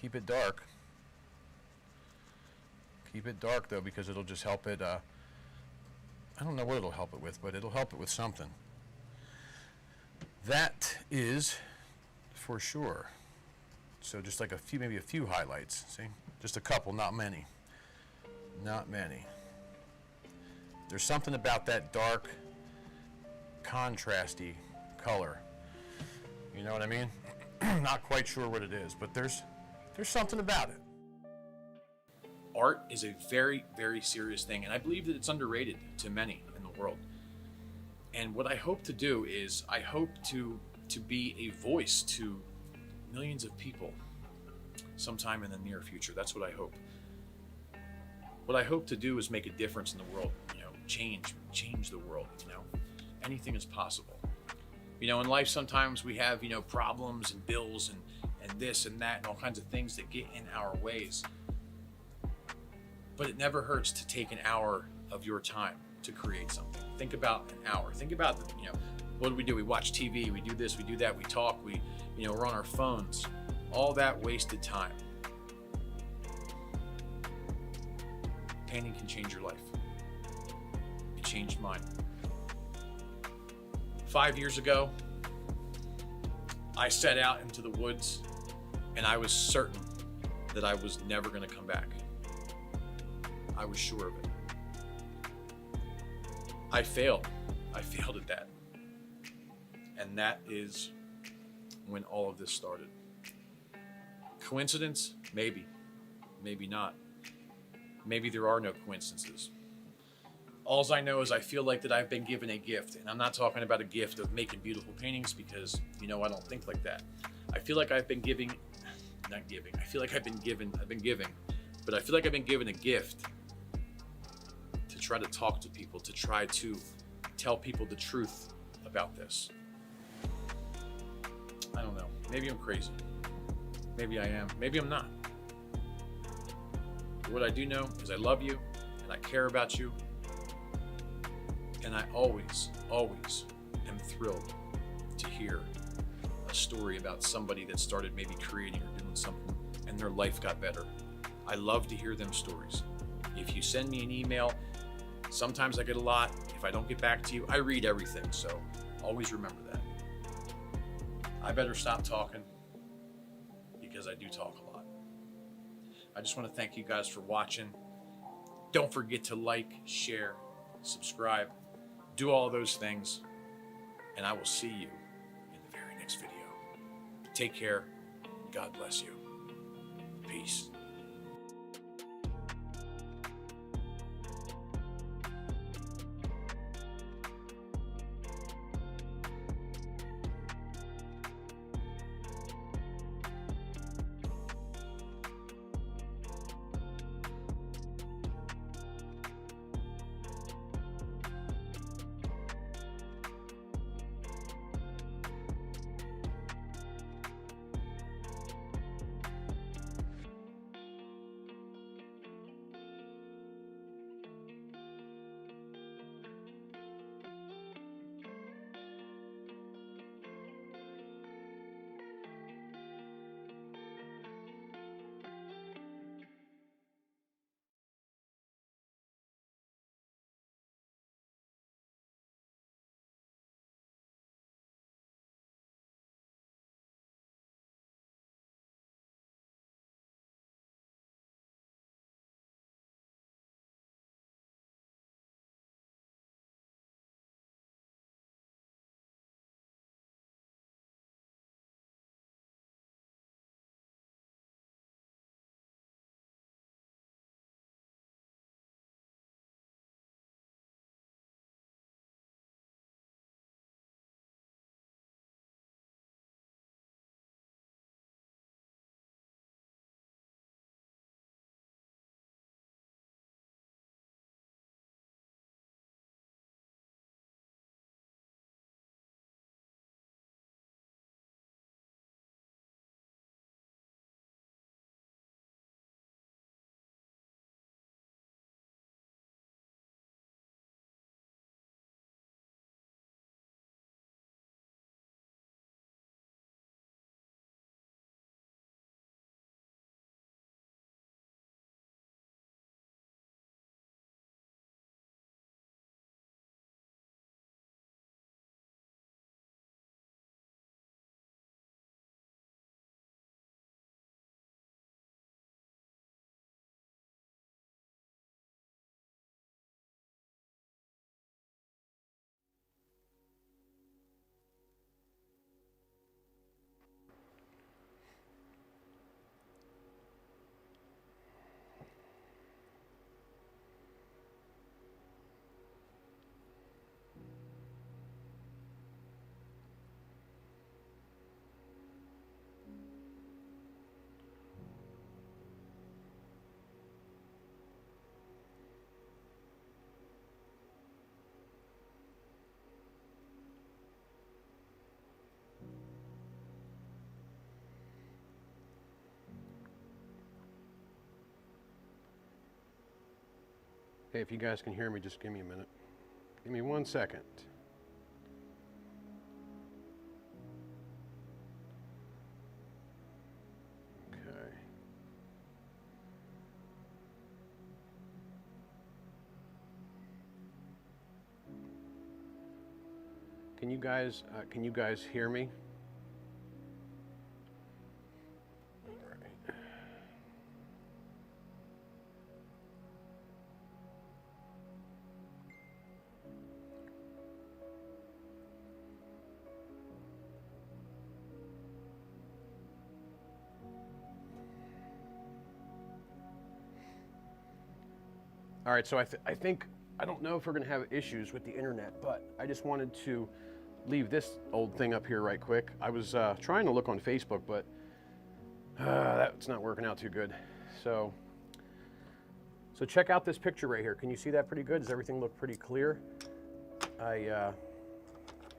Keep it dark. Keep it dark though, because it'll just help it. I don't know what it'll help it with, but it'll help it with something. That is for sure. So just like maybe a few highlights. See, just a couple, not many. Not many. There's something about that dark, contrasty color. You know what I mean? Not quite sure what it is, but there's something about it. Art is a very, very serious thing, and I believe that it's underrated to many in the world. And what I hope to do is I hope to be a voice to millions of people sometime in the near future. That's what I hope. What I hope to do is make a difference in the world, change the world, Anything is possible. In life sometimes we have, problems and bills and this and that and all kinds of things that get in our ways. But it never hurts to take an hour of your time to create something. Think about an hour. Think about, what do? We watch TV, we do this, we do that, we talk, we're on our phones. All that wasted time. Painting can change your life. It changed mine. 5 years ago, I set out into the woods and I was certain that I was never going to come back. I was sure of it. I failed. I failed at that. And that is when all of this started. Coincidence? Maybe. Maybe not. Maybe there are no coincidences. All I know is I feel like that I've been given a gift. And I'm not talking about a gift of making beautiful paintings because, I don't think like that. I feel like I've been giving, I feel like I've been giving, but I feel like I've been given a gift to try to talk to people, to try to tell people the truth about this. I don't know. Maybe I'm crazy. Maybe I am. Maybe I'm not. But what I do know is I love you and I care about you. And I always, always am thrilled to hear a story about somebody that started maybe creating or doing something and their life got better. I love to hear them stories. If you send me an email, sometimes I get a lot. If I don't get back to you, I read everything. So always remember that. I better stop talking because I do talk a lot. I just want to thank you guys for watching. Don't forget to like, share, subscribe, do all those things, and I will see you in the very next video. Take care. God bless you. Peace. Hey, if you guys can hear me, just give me a minute. Give me 1 second. Okay. Can you guys hear me? All right, so I think, I don't know if we're gonna have issues with the internet, but I just wanted to leave this old thing up here right quick. I was trying to look on Facebook, but that's not working out too good. So check out this picture right here. Can you see that pretty good? Does everything look pretty clear? I'm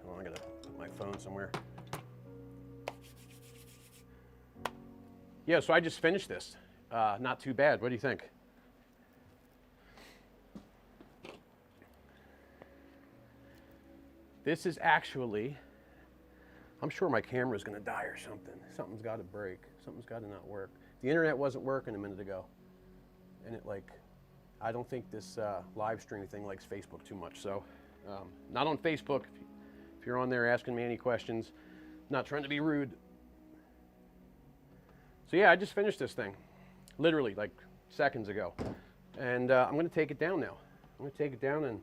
gonna put my phone somewhere. Yeah, so I just finished this. Not too bad. What do you think? This is actually, I'm sure my camera's gonna die or something. Something's gotta break. Something's gotta not work. The internet wasn't working a minute ago. And I don't think this live stream thing likes Facebook too much. So, not on Facebook. If you're on there asking me any questions, not trying to be rude. So yeah, I just finished this thing. Literally, like seconds ago. And I'm gonna take it down now. I'm gonna take it down and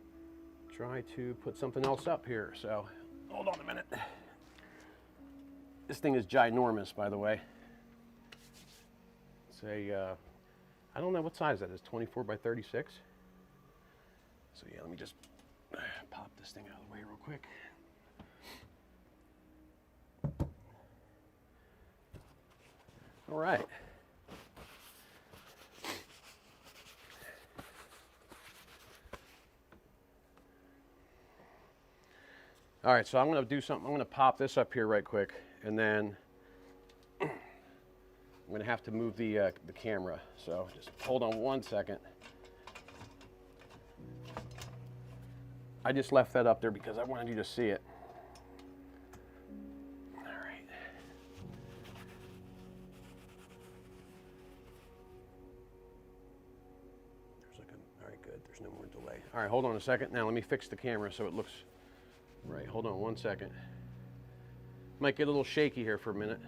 try to put something else up here. So hold on a minute. This thing is ginormous, by the way. It's a, I don't know what size that is, 24 by 36. So yeah, let me just pop this thing out of the way real quick. All right. All right, so I'm going to do something. I'm going to pop this up here right quick, and then I'm going to have to move the camera. So just hold on 1 second. I just left that up there because I wanted you to see it. All right. All right, good. There's no more delay. All right, hold on a second. Now let me fix the camera so it looks right. Hold on 1 second. Might get a little shaky here for a minute.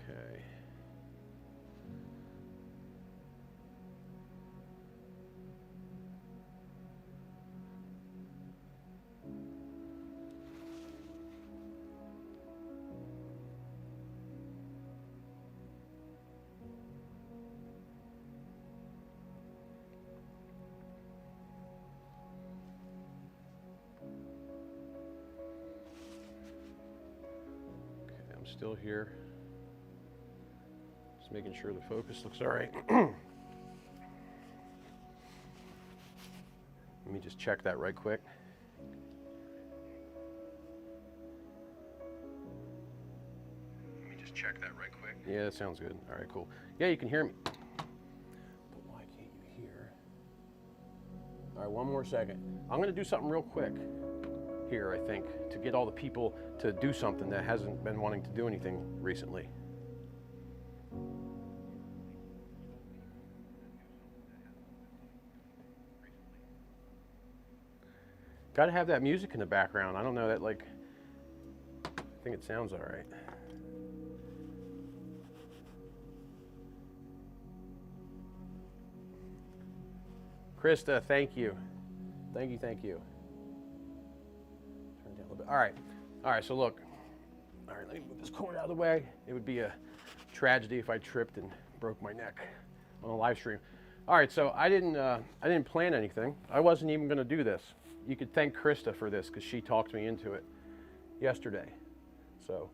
Okay. I'm still here. Just making sure the focus looks all right. Let me just check that right quick. Yeah, that sounds good. All right, cool. Yeah, you can hear me. But why can't you hear? All right, 1 more second. I'm going to do something real quick here, I think, to get all the people to do something that hasn't been wanting to do anything recently. Got to have that music in the background. I don't know, that like, I think it sounds all right. Krista, thank you. Thank you, thank you. Turn it down a little bit. All right, so look. All right, let me move this cord out of the way. It would be a tragedy if I tripped and broke my neck on a live stream. All right, so I didn't plan anything. I wasn't even gonna do this. You could thank Krista for this because she talked me into it yesterday. So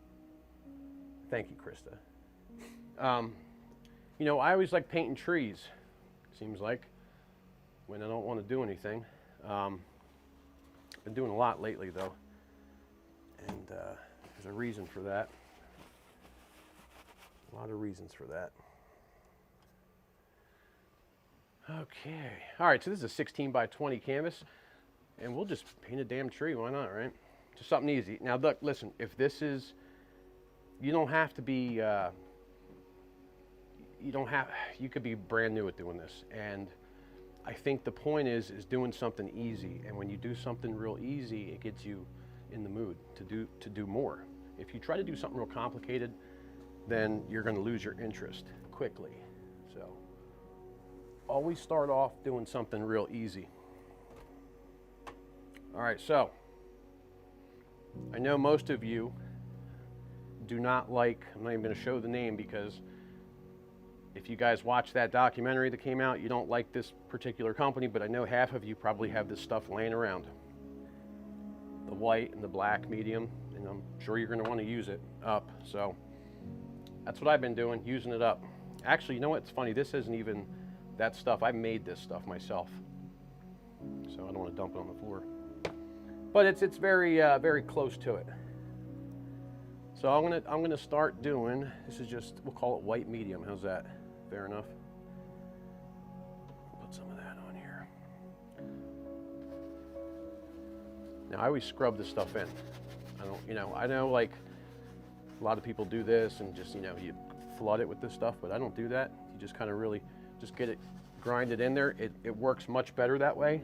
thank you, Krista. You know, I always like painting trees, seems like, when I don't want to do anything. Been Been doing a lot lately though, and there's a reason for that. A lot of reasons for that. Okay, all right, so this is a 16 by 20 canvas, and we'll just paint a damn tree, why not, right? Just something easy. Now look, listen, if this is, you don't have to be, you could be brand new at doing this, and I think the point is doing something easy, and when you do something real easy, it gets you in the mood to do more. If you try to do something real complicated, then you're going to lose your interest quickly. So always start off doing something real easy. All right, so I know most of you do not like, I'm not even going to show the name because if you guys watch that documentary that came out, you don't like this particular company, but I know half of you probably have this stuff laying around. The white and the black medium, and I'm sure you're going to want to use it up. So that's what I've been doing, using it up. Actually, you know what? It's funny. This isn't even that stuff. I made this stuff myself, so I don't want to dump it on the floor. But it's very very close to it. So I'm gonna start doing. This is just, we'll call it white medium. How's that? Fair enough. Put some of that on here. Now I always scrub this stuff in. I know like a lot of people do this and just, you flood it with this stuff, but I don't do that. You just kind of really just get it, grind it in there. It works much better that way.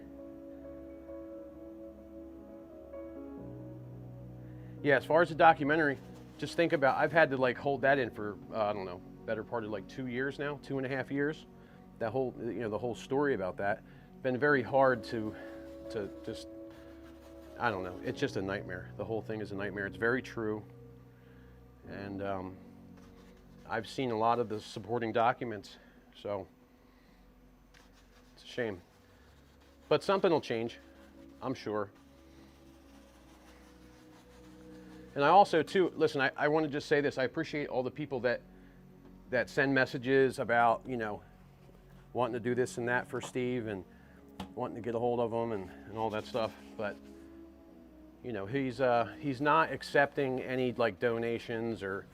Yeah, as far as the documentary, just think about, I've had to like hold that in for, I don't know, better part of like 2 years now, 2.5 years. That whole, the whole story about that. It's been very hard to just, I don't know, it's just a nightmare. The whole thing is a nightmare. It's very true. And I've seen a lot of the supporting documents, so it's a shame. But something will change, I'm sure. And I also, too, listen, I want to just say this. I appreciate all the people that send messages about, wanting to do this and that for Steve and wanting to get a hold of him and all that stuff. But, he's not accepting any, like, donations or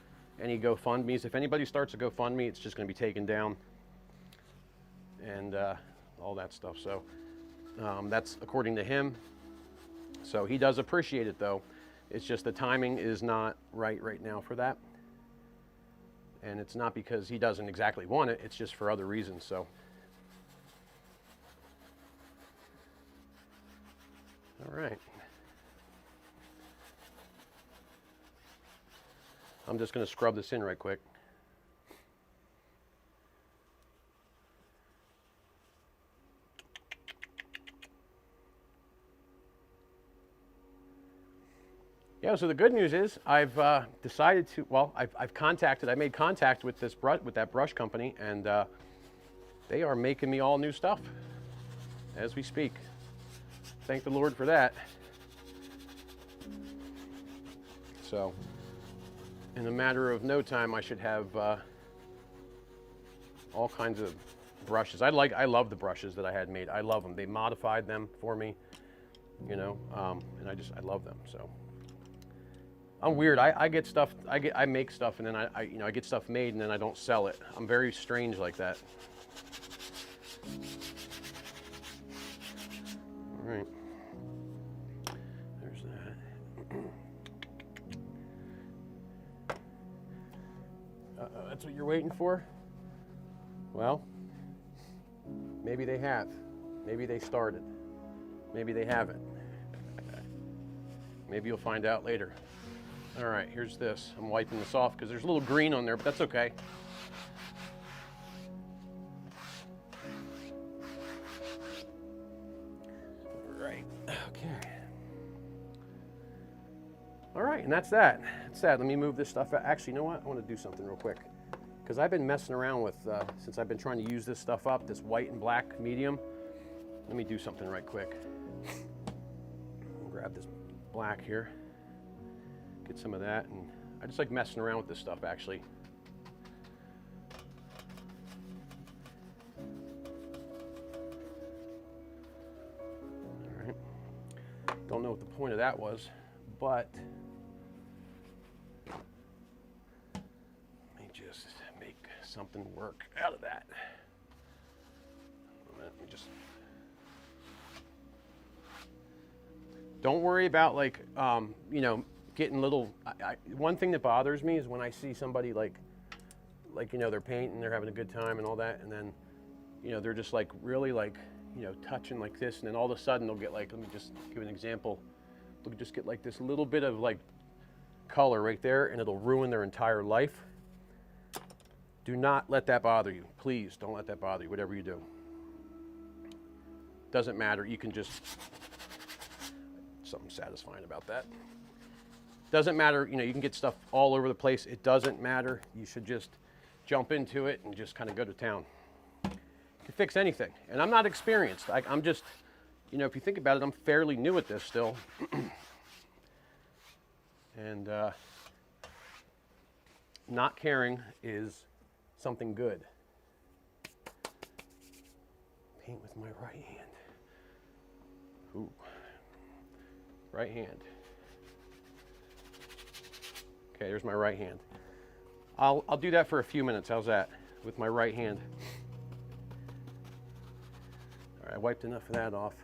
any GoFundMes. If anybody starts a GoFundMe, it's just going to be taken down and all that stuff. So that's according to him. So he does appreciate it, though. It's just the timing is not right now for that. And it's not because he doesn't exactly want it, it's just for other reasons, so. All right. I'm just going to scrub this in right quick. Yeah, so the good news is I've decided to, well, I made contact with that brush company, and they are making me all new stuff as we speak. Thank the Lord for that. So in a matter of no time, I should have all kinds of brushes. I love the brushes that I had made. I love them. They modified them for me, and I love them, so. I'm weird. I get stuff. I make stuff, and then I get stuff made, and then I don't sell it. I'm very strange like that. All right. There's that. That's what you're waiting for? Well, maybe they have. Maybe they started. Maybe they haven't. Maybe you'll find out later. All right, here's this. I'm wiping this off because there's a little green on there, but that's okay. Right, okay. All right, and that's that. That's that. Let me move this stuff out. Actually, you know what? I want to do something real quick because I've been messing around with, since I've been trying to use this stuff up, this white and black medium. Let me do something right quick. I'll grab this black here. Get some of that, and I just like messing around with this stuff actually. All right. Don't know what the point of that was, but let me just make something work out of that. Let me just. Don't worry about like, you know, getting little. One thing that bothers me is when I see somebody like you know, they're painting, they're having a good time and all that, and then, you know, they're just like really like, you know, touching like this, and then all of a sudden they'll get like, let me just give an example. They'll just get like this little bit of like color right there, and it'll ruin their entire life. Do not let that bother you. Please don't let that bother you, whatever you do. Doesn't matter. You can just, something satisfying about that. Doesn't matter, you know, you can get stuff all over the place. It doesn't matter. You should just jump into it and just kind of go to town. You can fix anything. And I'm not experienced. I'm just, you know, if you think about it, I'm fairly new at this still. And not caring is something good. Paint with my right hand. Ooh. Right hand. Okay, there's my right hand. I'll do that for a few minutes. How's that? With my right hand. All right, I wiped enough of that off.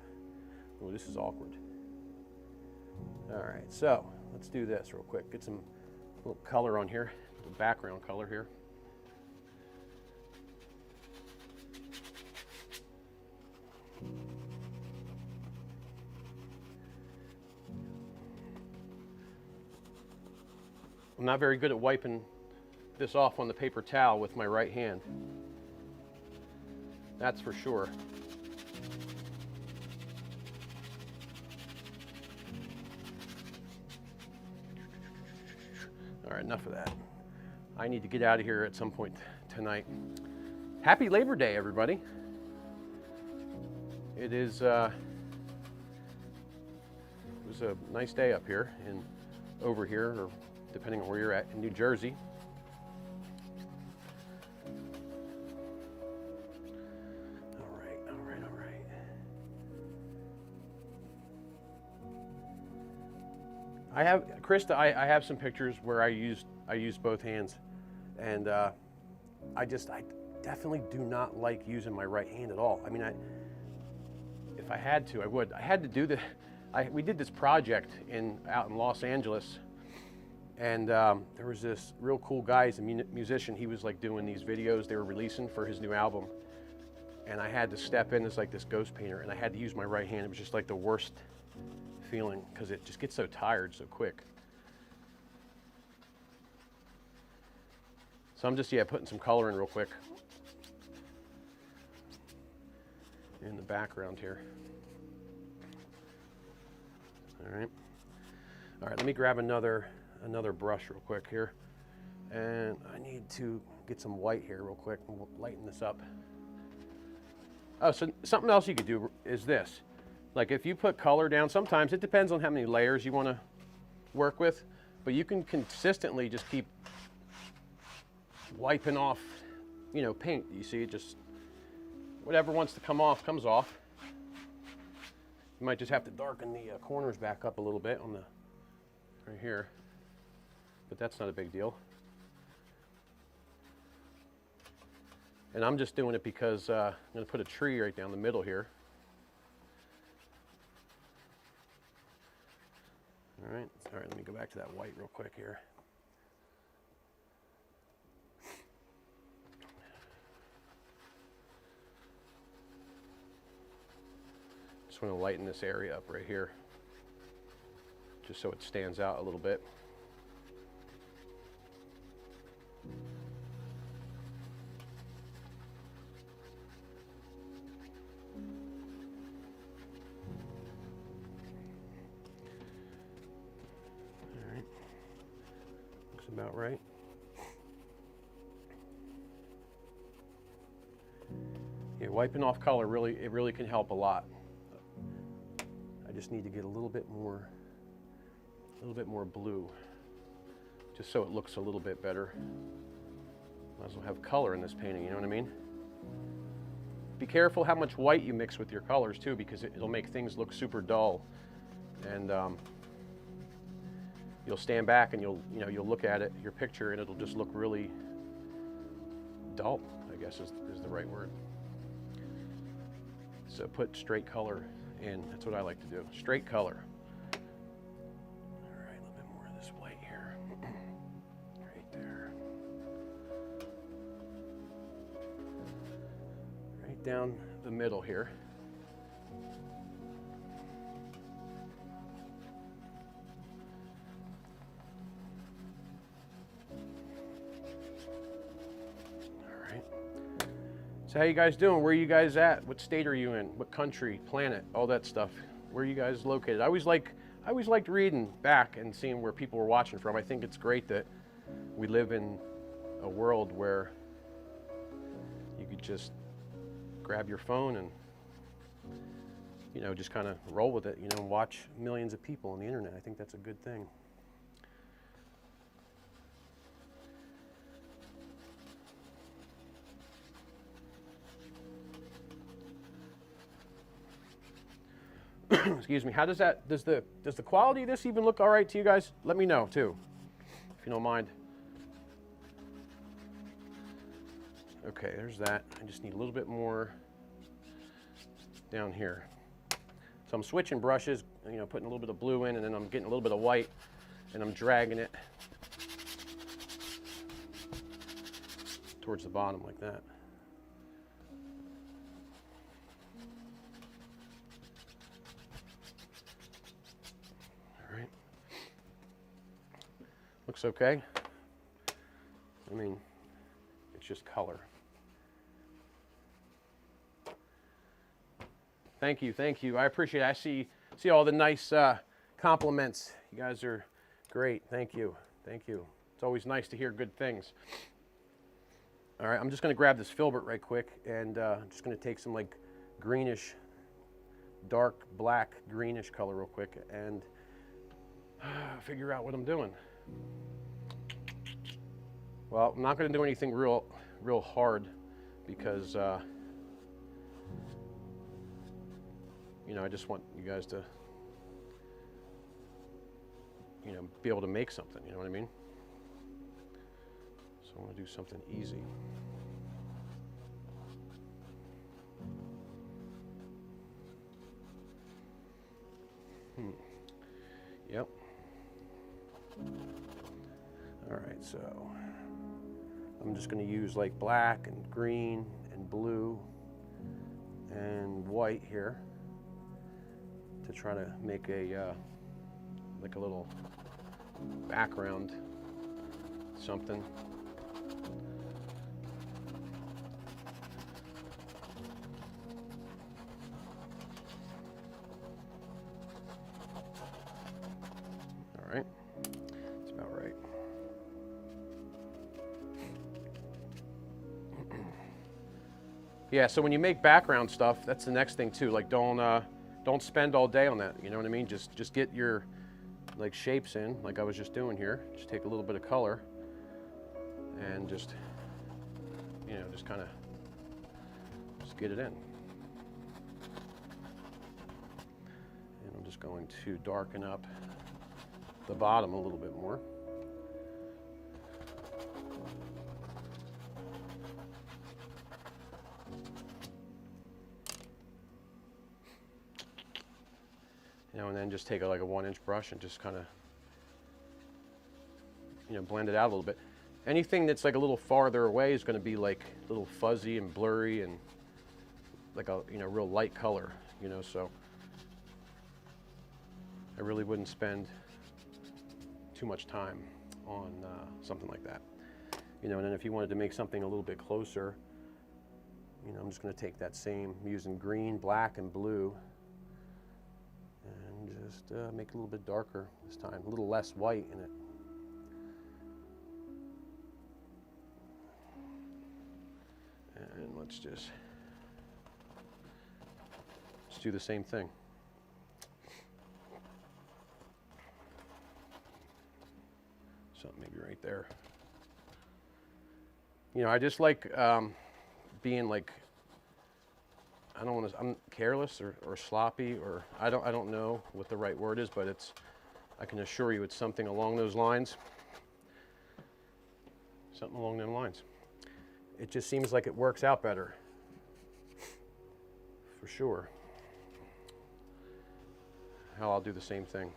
Oh, this is awkward. All right, so let's do this real quick. Get some little color on here, a little background color here. I'm not very good at wiping this off on the paper towel with my right hand. That's for sure. All right, enough of that. I need to get out of here at some point tonight. Happy Labor Day, everybody. It was a nice day up here and over here, or depending on where you're at, in New Jersey. All right. I have, Krista, I have some pictures where I used both hands, and I definitely do not like using my right hand at all. I mean, if I had to, I would. I had to do we did this project out in Los Angeles. And there was this real cool guy, he's a musician. He was like doing these videos they were releasing for his new album. And I had to step in as like this ghost painter, and I had to use my right hand. It was just like the worst feeling because it just gets so tired so quick. So I'm just, putting some color in real quick in the background here. All right, let me grab another brush real quick here, and I need to get some white here real quick and we'll lighten this up. Oh, so something else you could do is this. Like if you put color down, sometimes it depends on how many layers you want to work with, but you can consistently just keep wiping off, you know, paint. You see, it just, whatever wants to come off comes off. You might just have to darken the corners back up a little bit on the, right here. But that's not a big deal. And I'm just doing it because I'm going to put a tree right down the middle here. All right, let me go back to that white real quick here. Just want to lighten this area up right here, just so it stands out a little bit. All right, looks about right. Yeah, wiping off color really can help a lot. I just need to get a little bit more blue, just so it looks a little bit better. Might as well have color in this painting, you know what I mean? Be careful how much white you mix with your colors too, because it'll make things look super dull. and you'll stand back and you'll look at it, your picture, and it'll just look really dull, I guess is the right word. So put straight color in. That's what I like to do. Straight color. All right, a little bit more of this white here. Right there. Right down the middle here. So how you guys doing? Where are you guys at? What state are you in? What country, planet, all that stuff? Where are you guys located? I always liked reading back and seeing where people were watching from. I think it's great that we live in a world where you could just grab your phone and just kind of roll with it, and watch millions of people on the internet. I think that's a good thing. Excuse me. How does the quality of this even look all right to you guys? Let me know too, if you don't mind. Okay, there's that. I just need a little bit more down here. So I'm switching brushes, putting a little bit of blue in, and then I'm getting a little bit of white, and I'm dragging it towards the bottom like that. Looks okay. I mean, it's just color. Thank you, thank you. I appreciate it. I see all the nice compliments. You guys are great. Thank you, thank you. It's always nice to hear good things. All right, I'm just going to grab this filbert right quick, and I'm just going to take some like greenish, dark black greenish color real quick, and figure out what I'm doing. Well, I'm not going to do anything real hard because I just want you guys to be able to make something, you know what I mean? So I want to do something easy. Yep. All right, so I'm just going to use like black and green and blue and white here to try to make a like a little background something. All right. That's about right. Yeah, so when you make background stuff, that's the next thing too. Like don't spend all day on that, you know what I mean? Just get your like shapes in, like I was just doing here. Just take a little bit of color and just kind of just get it in. And I'm just going to darken up the bottom a little bit more. And then just take like a 1-inch brush and just kind of blend it out a little bit. Anything that's like a little farther away is going to be like a little fuzzy and blurry and like a real light color, so I really wouldn't spend too much time on something like that. And then if you wanted to make something a little bit closer, I'm just going to take that same, using green, black, and blue, and just make it a little bit darker this time, a little less white in it. And let's do the same thing. Something maybe right there. I just like being like, I don't want to, I'm careless or sloppy, or I don't know what the right word is, but it's, I can assure you it's something along those lines. Something along them lines. It just seems like it works out better. For sure. Hell, I'll do the same thing.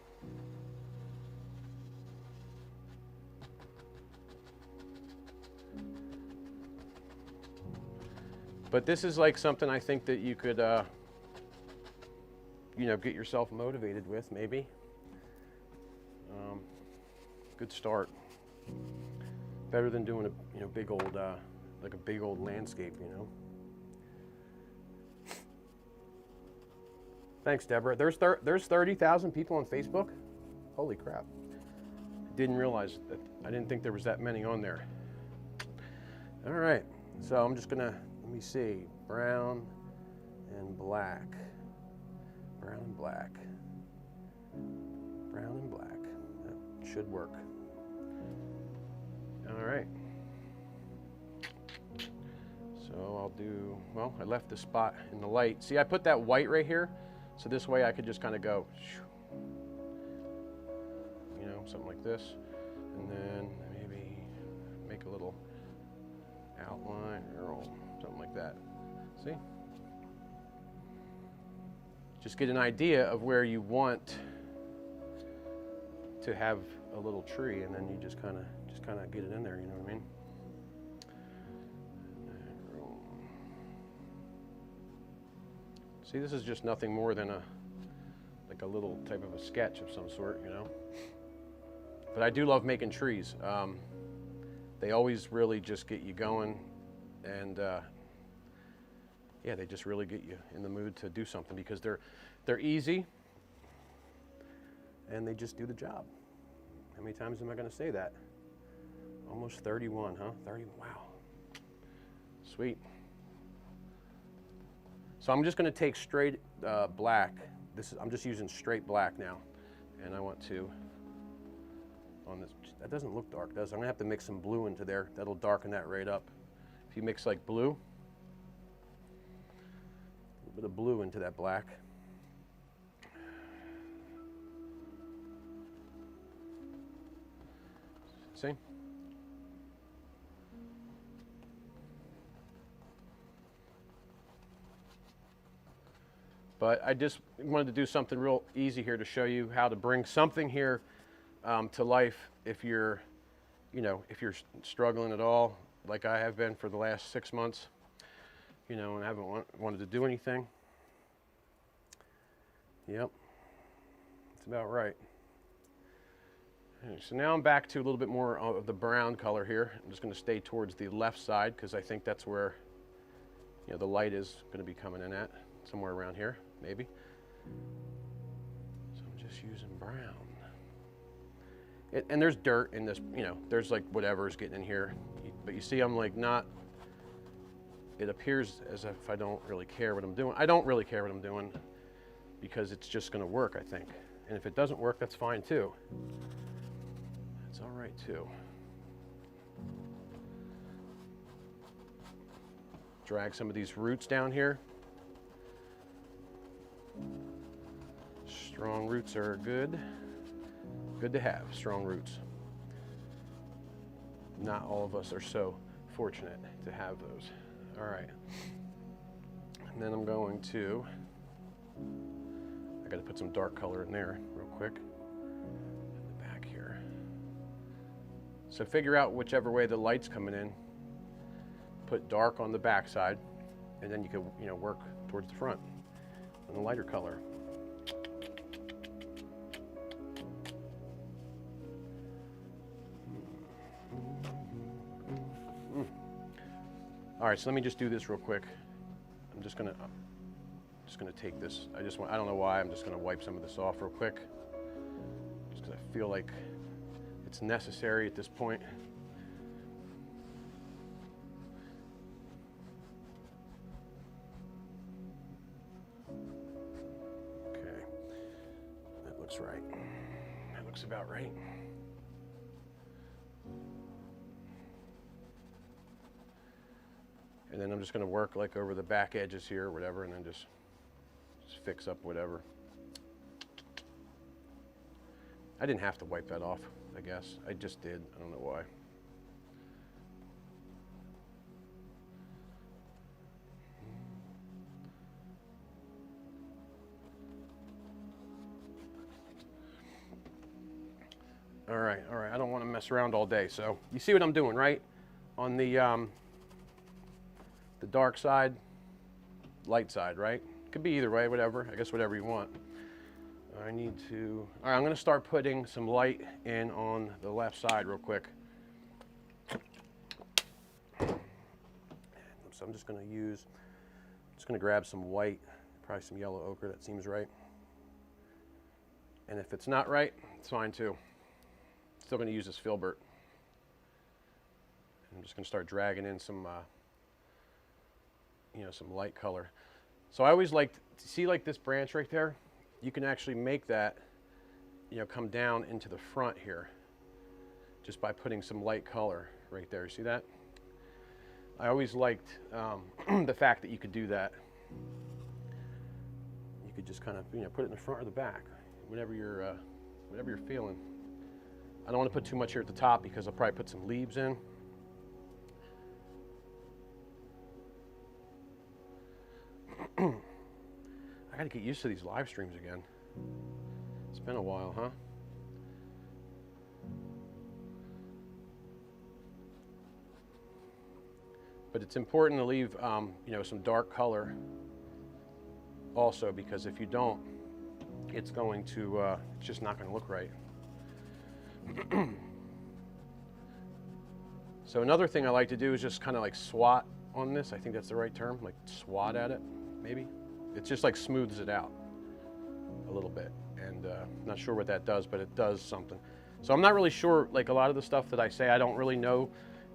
But this is like something I think that you could, you know, get yourself motivated with, maybe. Good start. Better than doing a, you know, big old, like a big old landscape, you know. Thanks, Deborah. There's 30,000 people on Facebook. Holy crap! Didn't realize that. I didn't think there was that many on there. All right, so I'm just gonna, let me see, brown and black, brown and black, brown and black. That should work. All right. So I'll do, well, I left the spot in the light. See, I put that white right here, so this way I could just kind of go, you know, something like this, and then maybe make a little outline or something like that. See? Just get an idea of where you want to have a little tree, and then you just kind of get it in there, you know what I mean? See, this is just nothing more than like a little type of a sketch of some sort, you know? But I do love making trees. They always really just get you going, and yeah, they just really get you in the mood to do something because they're easy and they just do the job. How many times am I going to say that? Almost 31, huh? 30, wow. Sweet. So I'm just going to take straight black. I'm just using straight black now, and I want to, on this, that doesn't look dark, does it? I'm going to have to mix some blue into there. That'll darken that right up. If you mix like blue, a little bit of blue into that black. See? But I just wanted to do something real easy here to show you how to bring something here to life if you're, you know, if you're struggling at all, like I have been for the last 6 months, you know, and I haven't wanted to do anything. Yep, that's about right. So now I'm back to a little bit more of the brown color here. I'm just going to stay towards the left side because I think that's where, you know, the light is going to be coming in at, somewhere around here, maybe. So I'm just using brown. And there's dirt in this, you know, there's like whatever's getting in here. But you see I'm like not, it appears as if I don't really care what I'm doing. I don't really care what I'm doing because it's just going to work, I think. And if it doesn't work, that's fine too. It's all right too. Drag some of these roots down here. Strong roots are good. Good to have, strong roots. Not all of us are so fortunate to have those. All right. And then I'm going to, I got to put some dark color in there real quick. In the back here. So figure out whichever way the light's coming in. Put dark on the back side, and then you can, you know, work towards the front on the lighter color. All right, so let me just do this real quick. I'm just gonna take this. I don't know why. I'm just gonna wipe some of this off real quick, just because I feel like it's necessary at this point. Okay, that looks right. That looks about right. And then I'm just going to work like over the back edges here or whatever, and then just fix up whatever. I didn't have to wipe that off, I guess. I just did. I don't know why. All right. I don't want to mess around all day. So you see what I'm doing, right? On the dark side, light side, right? Could be either way, whatever. I guess whatever you want. I need to, all right, I'm going to start putting some light in on the left side real quick. So I'm just going to grab some white, probably some yellow ochre, that seems right. And if it's not right, it's fine too. Still going to use this filbert. I'm just going to start dragging in some, some light color. So I always like to see like this branch right there. You can actually make that, come down into the front here just by putting some light color right there. You see that? I always liked the fact that you could do that. You could just kind of, put it in the front or the back, whatever you're feeling. I don't want to put too much here at the top because I'll probably put some leaves in. I got to get used to these live streams again. It's been a while, huh? But it's important to leave, some dark color also, because if you don't, it's going to, it's just not going to look right. So another thing I like to do is just kind of like swat on this. I think that's the right term, like swat at it, maybe. It just like smooths it out a little bit. And not sure what that does, but it does something. So I'm not really sure, like a lot of the stuff that I say, I don't really know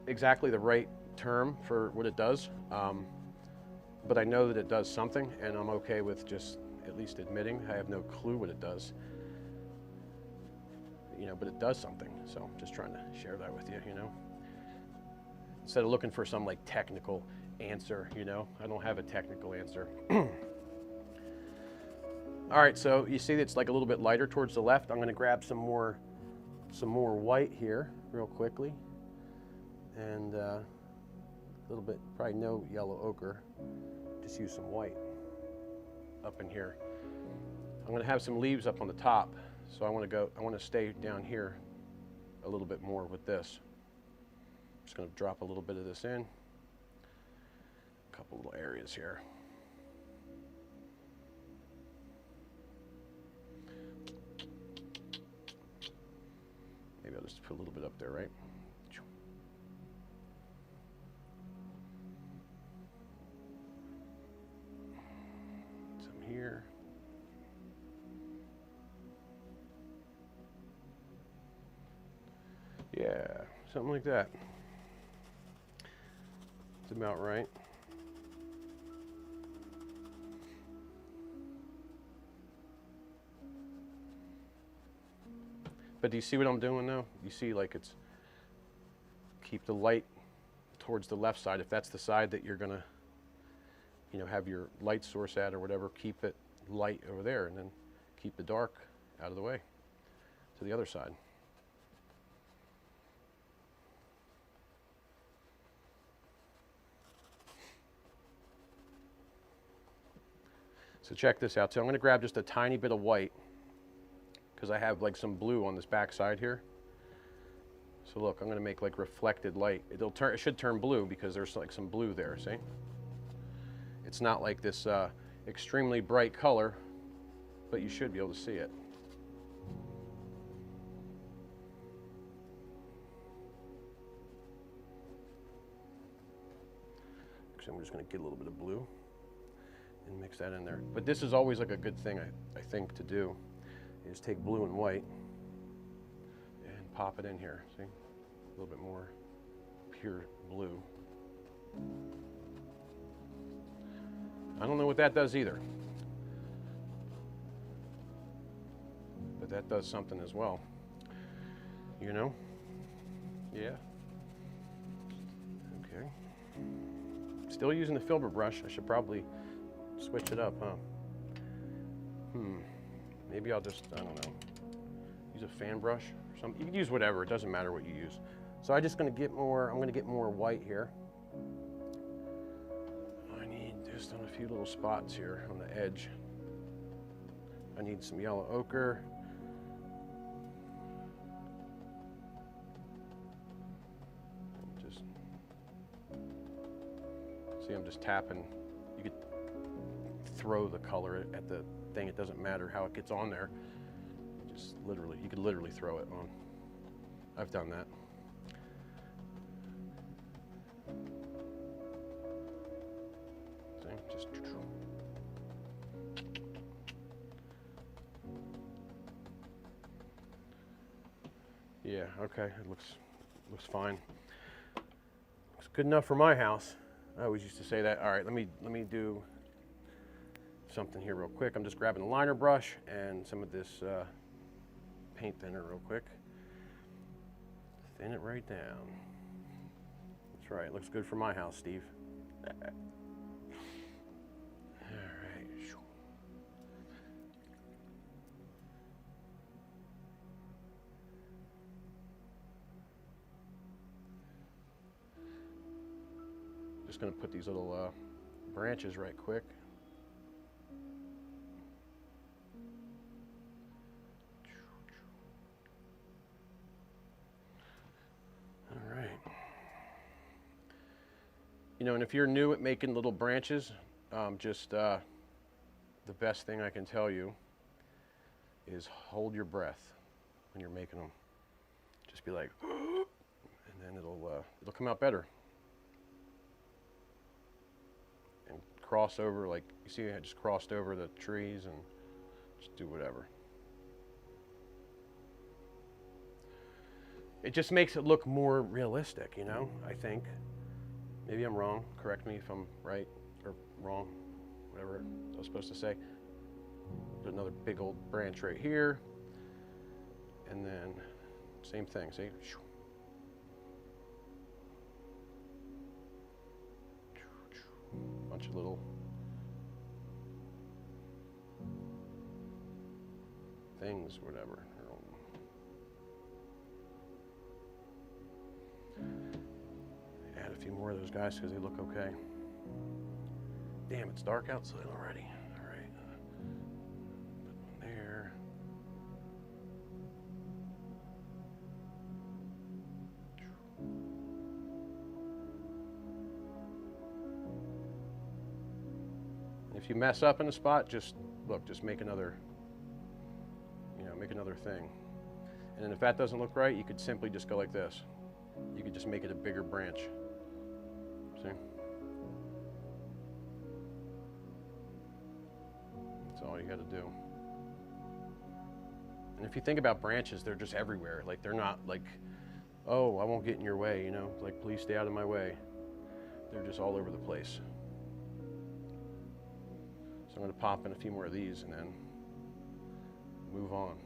exactly the right term for what it does. But I know that it does something, and I'm okay with just at least admitting I have no clue what it does. But it does something. So I'm just trying to share that with you, Instead of looking for some like technical answer, I don't have a technical answer. All right, so you see it's like a little bit lighter towards the left. I'm going to grab some more white here real quickly, and a little bit, probably no yellow ochre. Just use some white up in here. I'm going to have some leaves up on the top, so I want to stay down here a little bit more with this. Just going to drop a little bit of this in. A couple little areas here. Maybe I'll just put a little bit up there, right? Some here. Yeah, something like that. It's about right. But do you see what I'm doing though? You see, like, it's keep the light towards the left side. If that's the side that you're gonna, have your light source at or whatever, keep it light over there, and then keep the dark out of the way to the other side. So check this out. So I'm going to grab just a tiny bit of white because I have like some blue on this back side here. So look, I'm going to make like reflected light. It should turn blue because there's like some blue there, see? It's not like this extremely bright color, but you should be able to see it. So I'm just going to get a little bit of blue and mix that in there. But this is always like a good thing, I think, to do, is take blue and white and pop it in here. See? A little bit more pure blue. I don't know what that does either, but that does something as well. Yeah. Okay. Still using the filbert brush. I should probably switch it up, huh? Maybe I'll just, I don't know, use a fan brush or something. You can use whatever, it doesn't matter what you use. So I'm just gonna get more, I'm gonna get more white here. I need just on a few little spots here on the edge. I need some yellow ochre. Just, see, I'm just tapping. You could throw the color at the thing. It doesn't matter how it gets on there. Just literally, you could literally throw it on. I've done that. See, just. Yeah, okay, it looks fine. Looks good enough for my house. I always used to say that. All right, let me do something here real quick. I'm just grabbing a liner brush and some of this paint thinner real quick. Thin it right down. That's right, looks good for my house, Steve. All right. Just gonna put these little branches right quick. All right. You know, and if you're new at making little branches, the best thing I can tell you is hold your breath when you're making them. Just be like, and then it'll come out better. And cross over, like you see, I just crossed over the trees and just do whatever. It just makes it look more realistic, you know, I think. Maybe I'm wrong. Correct me if I'm right or wrong, whatever I was supposed to say. Put another big old branch right here. And then same thing, see? Bunch of little things, whatever. Add a few more of those guys because they look okay. Damn, it's dark outside already. All right. Put one there. If you mess up in a spot, just look, just make another, make another thing. And then if that doesn't look right, you could simply just go like this. You could just make it a bigger branch. See? That's all you got to do. And if you think about branches, they're just everywhere. Like, they're not like, oh, I won't get in your way, like, please stay out of my way. They're just all over the place. So I'm going to pop in a few more of these and then move on.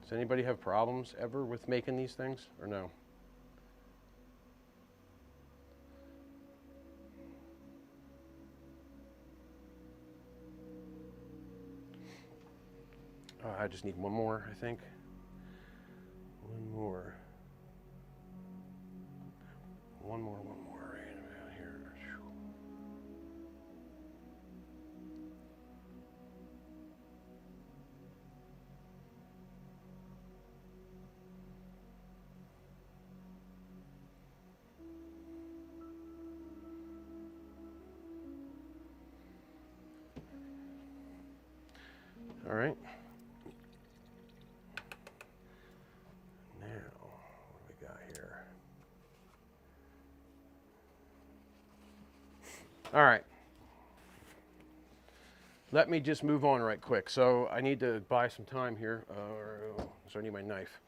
Does anybody have problems ever with making these things or no? I just need one more, I think. One more right about here. All right. All right, let me just move on right quick. So I need to buy some time here, so I need my knife.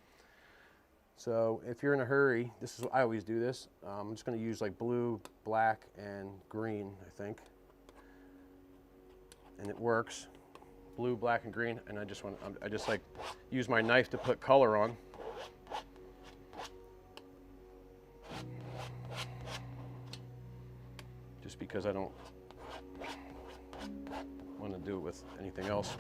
So if you're in a hurry, I always do this. I'm just gonna use like blue, black, and green, I think. and it works. Blue, black, and green, and I just like use my knife to put color on. Just because I don't want to do it with anything else.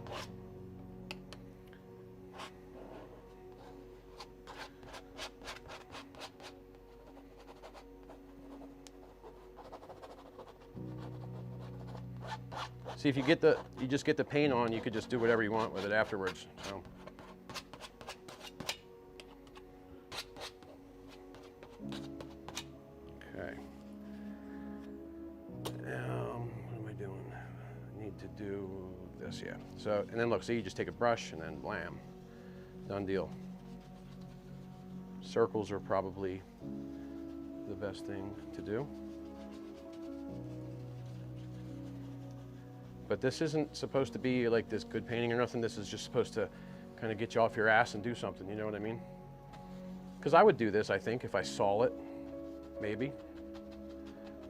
See, if you just get the paint on, you could just do whatever you want with it afterwards. So. Okay. Now, what am I doing? I need to do this, yeah. So, and then look, see, you just take a brush and then blam, done deal. Circles are probably the best thing to do. But this isn't supposed to be like this good painting or nothing. This is just supposed to kind of get you off your ass and do something, you know what I mean? Because I would do this, I think, if I saw it. Maybe.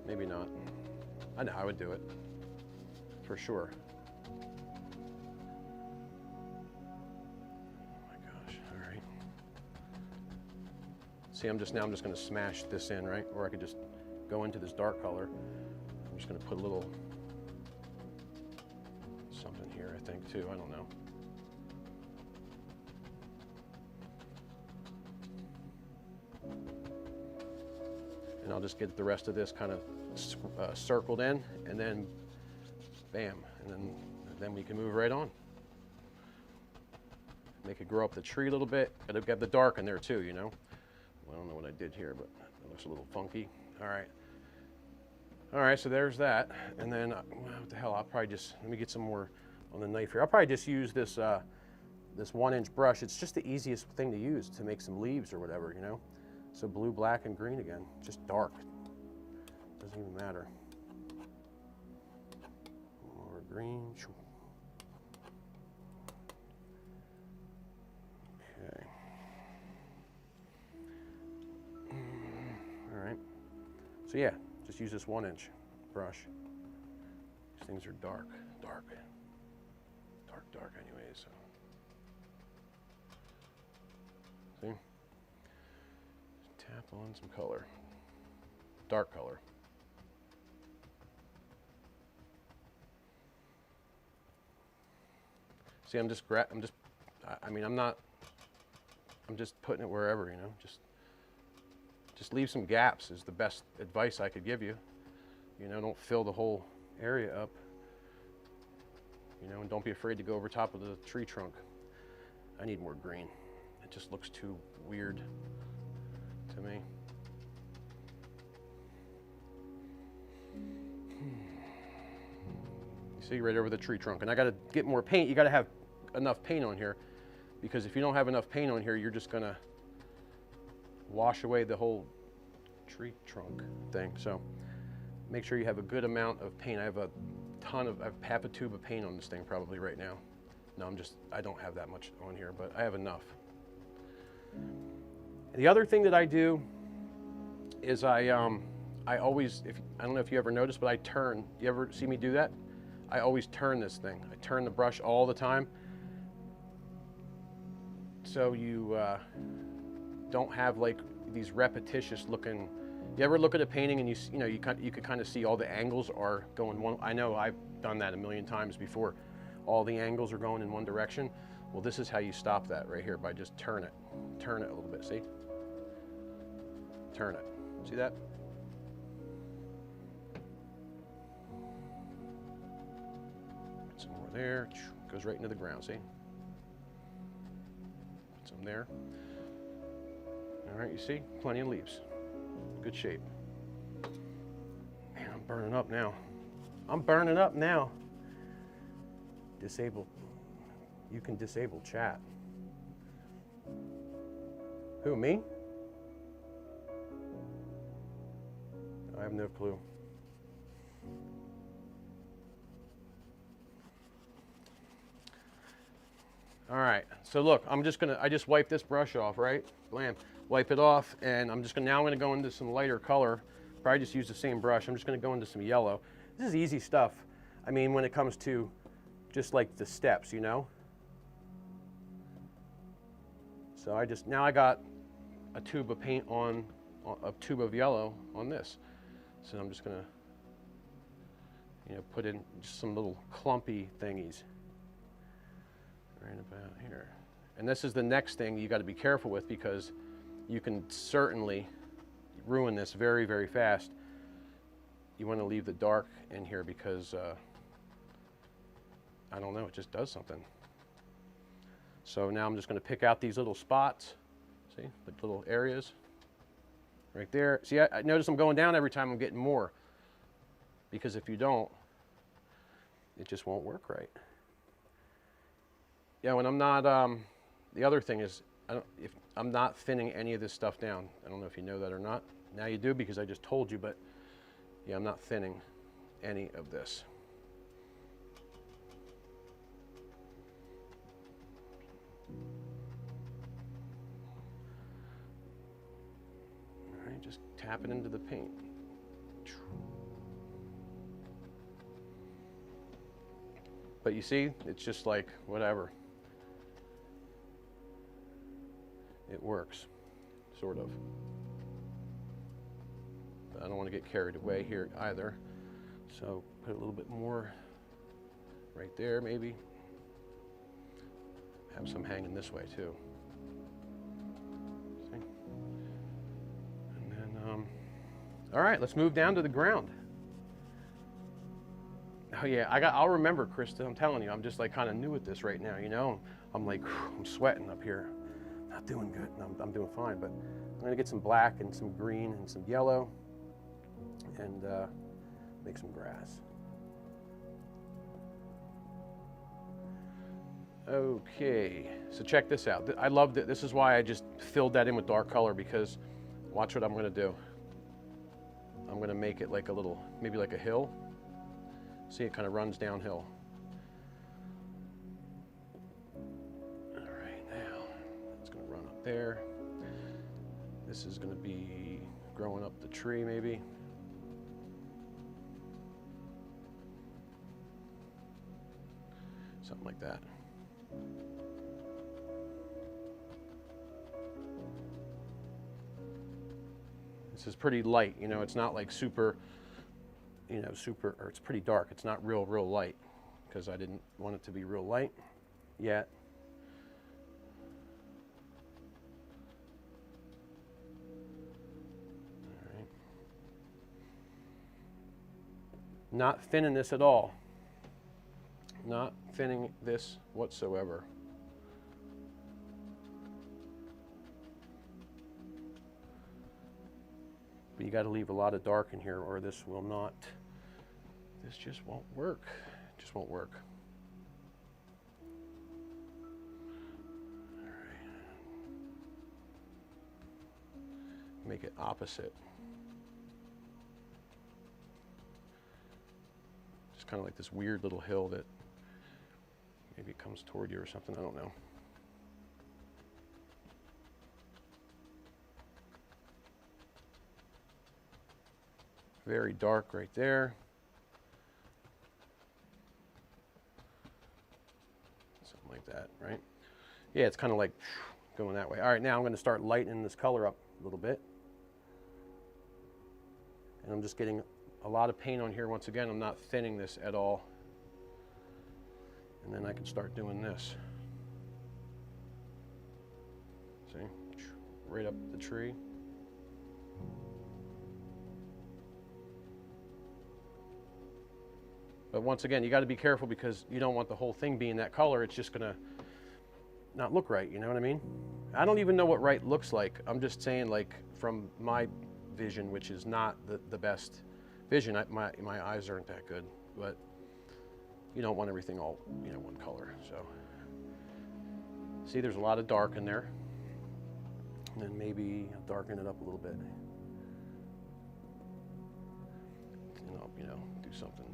Maybe not. I know I would do it. For sure. Oh my gosh, all right. See, I'm just going to smash this in, right? Or I could just go into this dark color. I'm just going to put a little something here, I think, too. I don't know. And I'll just get the rest of this kind of circled in, and then bam, and then we can move right on. Make it grow up the tree a little bit. Gotta get the dark in there too, you know. Well, I don't know what I did here, but it looks a little funky. All right. All right, so there's that. And then, what the hell, I'll probably just, let me get some more on the knife here. I'll probably just use this, this 1-inch brush. It's just the easiest thing to use to make some leaves or whatever, you know? So blue, black, and green again, just dark. Doesn't even matter. More green. Okay. All right. So yeah, just use this 1-inch brush. These things are dark anyway, so. See? Just tap on some color. Dark color. See, I'm just putting it wherever, you know, just leave some gaps is the best advice I could give you. You know, don't fill the whole area up. You know, and don't be afraid to go over top of the tree trunk. I need more green. It just looks too weird to me. You see, right over the tree trunk. And I got to get more paint. You got to have enough paint on here, because if you don't have enough paint on here, you're just going to wash away the whole tree trunk thing. So make sure you have a good amount of paint. I have half a tube of paint on this thing probably right now. No, I don't have that much on here, but I have enough. The other thing that I do is I always, I don't know if you ever noticed, but I turn. You ever see me do that? I always turn this thing. I turn the brush all the time. So you don't have like these repetitious looking. You ever look at a painting and you could kind of see all the angles are going one. I know I've done that a million times before. All the angles are going in one direction. Well, this is how you stop that right here, by just turn it a little bit. See? Turn it. See that? Put some more there. Goes right into the ground. See? Put some there. All right, you see? Plenty of leaves. Good shape. Man, I'm burning up now. I'm burning up now. Disable. You can disable chat. Who, me? I have no clue. All right, so look, I just wipe this brush off, right? Blam, wipe it off, and I'm gonna go into some lighter color. Probably just use the same brush. I'm just gonna go into some yellow. This is easy stuff. I mean, when it comes to just like the steps, you know. So now I got a tube of paint on a tube of yellow on this. So I'm just gonna, you know, put in just some little clumpy thingies right about here. And this is the next thing you got to be careful with, because you can certainly ruin this very, very fast. You want to leave the dark in here because I don't know, it just does something. So now I'm just going to pick out these little spots. See, the little areas right there. See, I notice I'm going down every time. I'm getting more, because if you don't, it just won't work right. Yeah, when I'm not, the other thing is, if I'm not thinning any of this stuff down. I don't know if you know that or not. Now you do, because I just told you, but yeah, I'm not thinning any of this. All right, just tap it into the paint. But you see, it's just like whatever. It works, sort of. But I don't want to get carried away here either. So put a little bit more right there, maybe. Have some hanging this way too. See? And then, all right, let's move down to the ground. Oh yeah, I'll remember, Krista. I'm telling you, I'm just like kind of new at this right now. You know, I'm like, I'm sweating up here. Not doing good. I'm doing fine, but I'm gonna get some black and some green and some yellow, and make some grass. Okay, so check this out. I love that. This is why I just filled that in with dark color, because watch what I'm gonna do. I'm gonna make it like a little, maybe like a hill. See, it kind of runs downhill. All right, now it's gonna run up there. This is gonna be growing up the tree, maybe. Something like that. This is pretty light, you know, it's not like super, you know, or it's pretty dark. It's not real light, because I didn't want it to be real light yet. All right. Not thinning this at all. Not thinning this whatsoever. But you got to leave a lot of dark in here, or this will not, this just won't work. It just won't work. All right. Make it opposite. Just kind of like this weird little hill that maybe it comes toward you or something, I don't know. Very dark right there. Something like that, right? Yeah, it's kind of like going that way. All right, now I'm going to start lightening this color up a little bit. And I'm just getting a lot of paint on here. Once again, I'm not thinning this at all. And then I can start doing this. See? Right up the tree. But once again, you got to be careful, because you don't want the whole thing being that color. It's just going to not look right, you know what I mean? I don't even know what right looks like. I'm just saying, like, from my vision, which is not the best vision. My eyes aren't that good, but you don't want everything all, you know, one color. So see, there's a lot of dark in there. And then maybe I'll darken it up a little bit. You know, do something.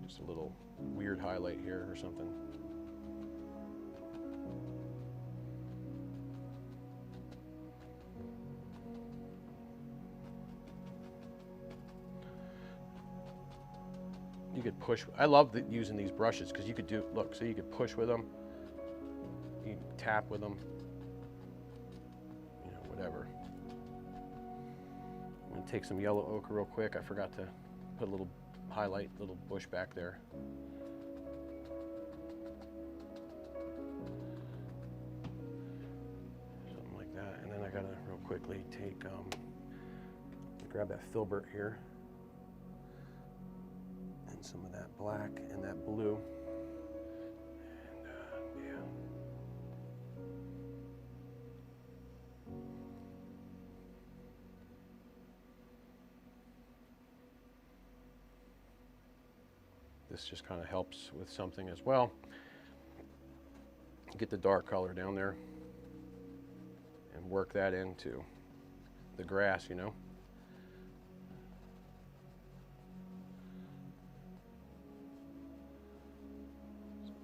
Just a little weird highlight here or something. You could push. I love using these brushes because you could do, look, so you could push with them, you can tap with them, you know, whatever. I'm gonna take some yellow ochre real quick. I forgot to put a little highlight, little bush back there. Something like that. And then I gotta real quickly take, grab that filbert here. And some of that black and that blue. And yeah. This just kind of helps with something as well. Get the dark color down there and work that into the grass, you know.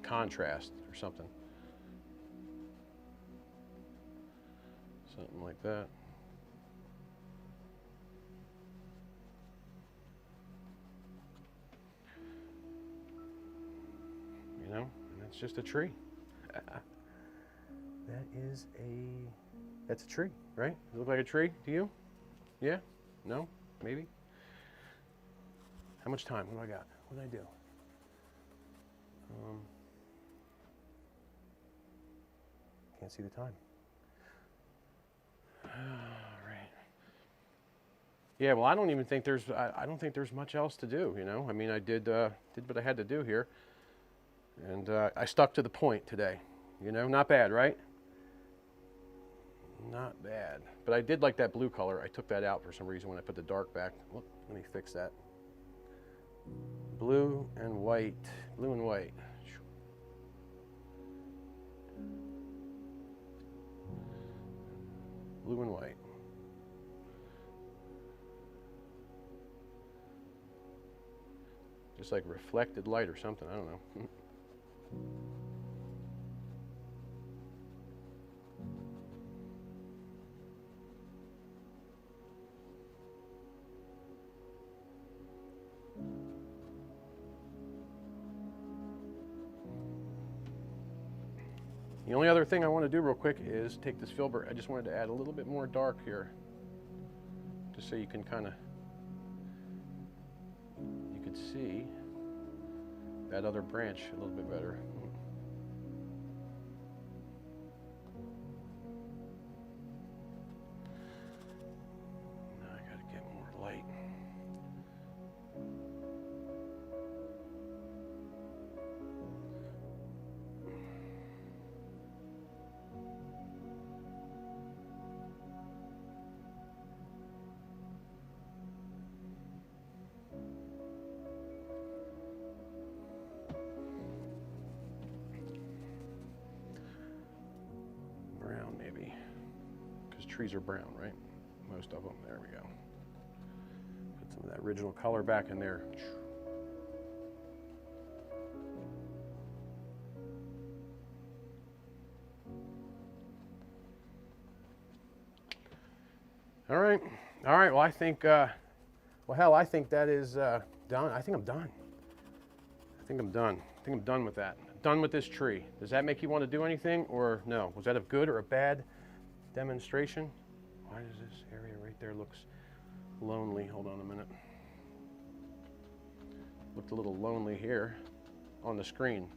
Contrast or something. Something like that. You know, and that's just a tree. That's a tree, right? Does it look like a tree to you? Yeah? No? Maybe? How much time? What do I got? What did I do? Can't see the time. All right. Yeah, well, I don't even think there's, I don't think there's much else to do, you know? I mean, I did what I had to do here. And I stuck to the point today. You know, not bad, right? Not bad. But I did like that blue color. I took that out for some reason when I put the dark back. Look, let me fix that. Blue and white. Blue and white. Blue and white. Just like reflected light or something, I don't know. The only other thing I want to do real quick is take this filbert. I just wanted to add a little bit more dark here, just so you can kind of, you could see that other branch a little bit better. Now I got to get more light. Trees are brown, right? Most of them. There we go. Put some of that original color back in there. All right. All right. Well, I think, well, hell, I think that is done. I think I'm done. I think I'm done. I think I'm done with that. Done with this tree. Does that make you want to do anything or no? Was that a good or a bad demonstration? Why does this area right there looks lonely? Hold on a minute. Looked a little lonely here on the screen.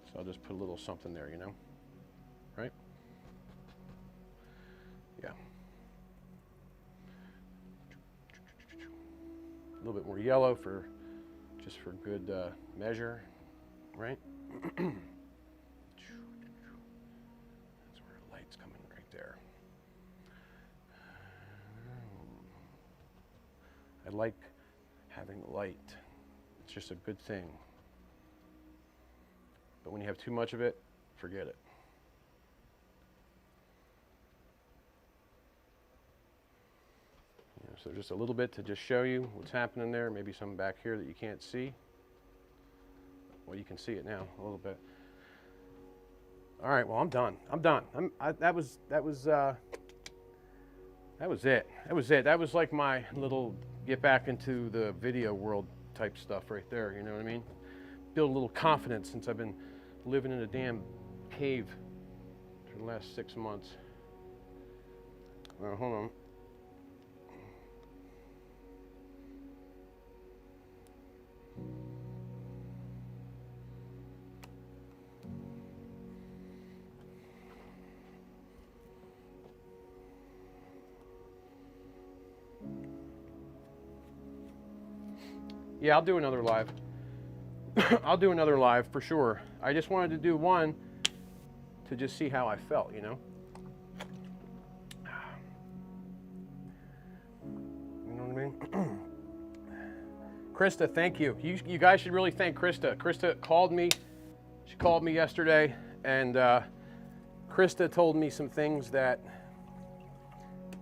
So I'll just put a little something there, you know? Right? Yeah. A little bit more yellow for just for good measure, right? I like having light. It's just a good thing. But when you have too much of it, forget it. You know, so just a little bit to just show you what's happening there. Maybe some back here that you can't see. Well, you can see it now a little bit. All right, well, I'm done. I'm done. That was it. That was it. That was like my little get back into the video world type stuff right there, you know what I mean? Build a little confidence since I've been living in a damn cave for the last 6 months. Hold on. Yeah, I'll do another live. I'll do another live for sure. I just wanted to do one to just see how I felt, you know? You know what I mean? Krista, thank you. You guys should really thank Krista. Krista called me. She called me yesterday, and Krista told me some things that,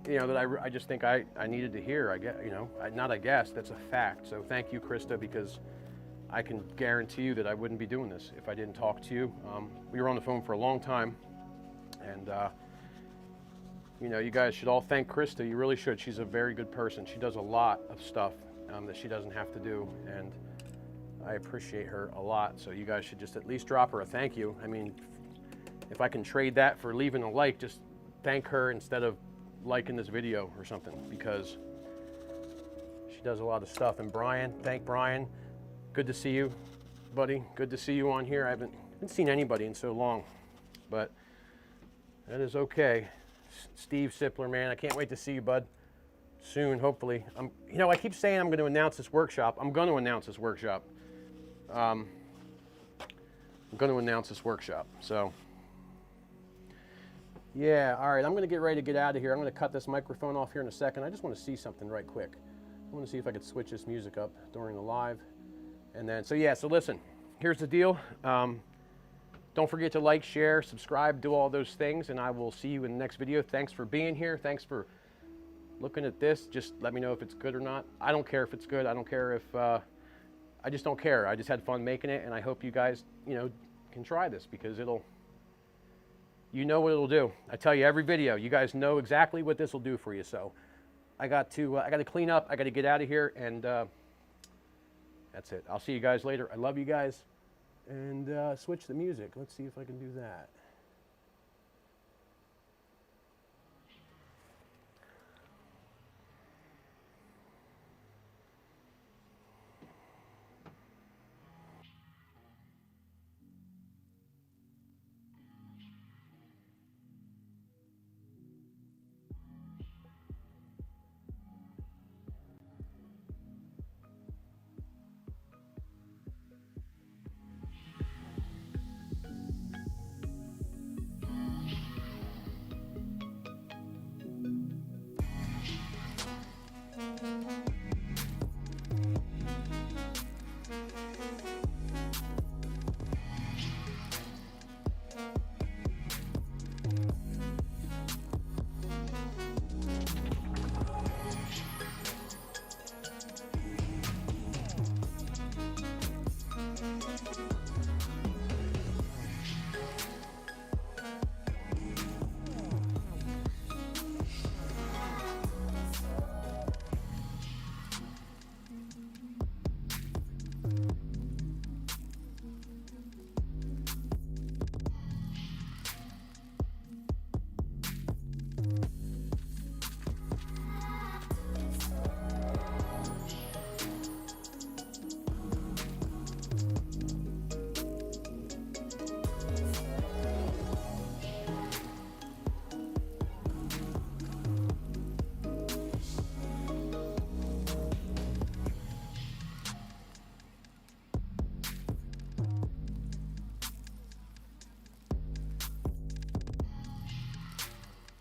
you know, that I just think I needed to hear. I guess, you know, not I guess, that's a fact. So thank you, Krista, because I can guarantee you that I wouldn't be doing this if I didn't talk to you. We were on the phone for a long time, and you know, you guys should all thank Krista. You really should. She's a very good person. She does a lot of stuff that she doesn't have to do, and I appreciate her a lot. So you guys should just at least drop her a thank you. I mean, if I can trade that for leaving a like, just thank her instead of liking this video or something, because she does a lot of stuff. And Brian, thank Brian. Good to see you, buddy. Good to see you on here. I haven't seen anybody in so long, but that is okay. Steve Sipler, man, I can't wait to see you, bud. Soon, hopefully. You know, I keep saying I'm going to announce this workshop. I'm going to announce this workshop. I'm going to announce this workshop. So, yeah, all right. I'm going to get ready to get out of here. I'm going to cut this microphone off here in a second. I just want to see something right quick. I want to see if I could switch this music up during the live. And then, so yeah, so listen, here's the deal. Don't forget to like, share, subscribe, do all those things, and I will see you in the next video. Thanks for being here. Thanks for looking at this. Just let me know if it's good or not. I don't care if it's good. I don't care if, I just don't care. I just had fun making it, and I hope you guys, you know, can try this, because it'll, you know what it'll do. I tell you every video, you guys know exactly what this will do for you. So I got to clean up. I got to get out of here, and that's it. I'll see you guys later. I love you guys. And switch the music. Let's see if I can do that.